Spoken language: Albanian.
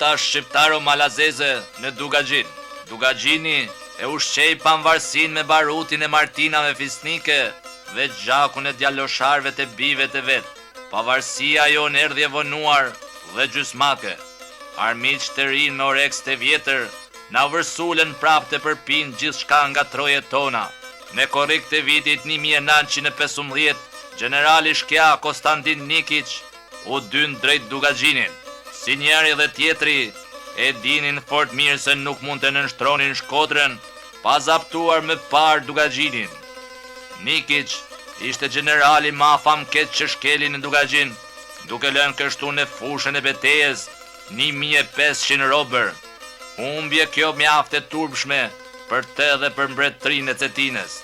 flota shqiptaro-malazeze në Dugagjin. Dugagjini e ushqej pavarësinë me barutin e martinave fisnike dhe gjakun e djalosharëve të bive të vet. Pavarësia jon erdhi e vonuar dhe gjysmake. Armiq të rinë me oreks të vjetër na vërsulen prap të përpin gjithçka nga trojet tona. Me korrik të vitit 1915, generali shkja Konstantin Nikic u dyn drejt Dugagjinin. Si njëri dhe tjetri e dinin fort mirë se nuk mund të nënshtronin Shkodrën pa zaptuar më parë Dugagjinin. Nikic ishte generali ma famket që shkeli në Dugagjin, duke lënë kështu në fushën e betejës 1500 robër. Humbje kjo mjaft e turpshme për të dhe për mbretërinë e Cetinës.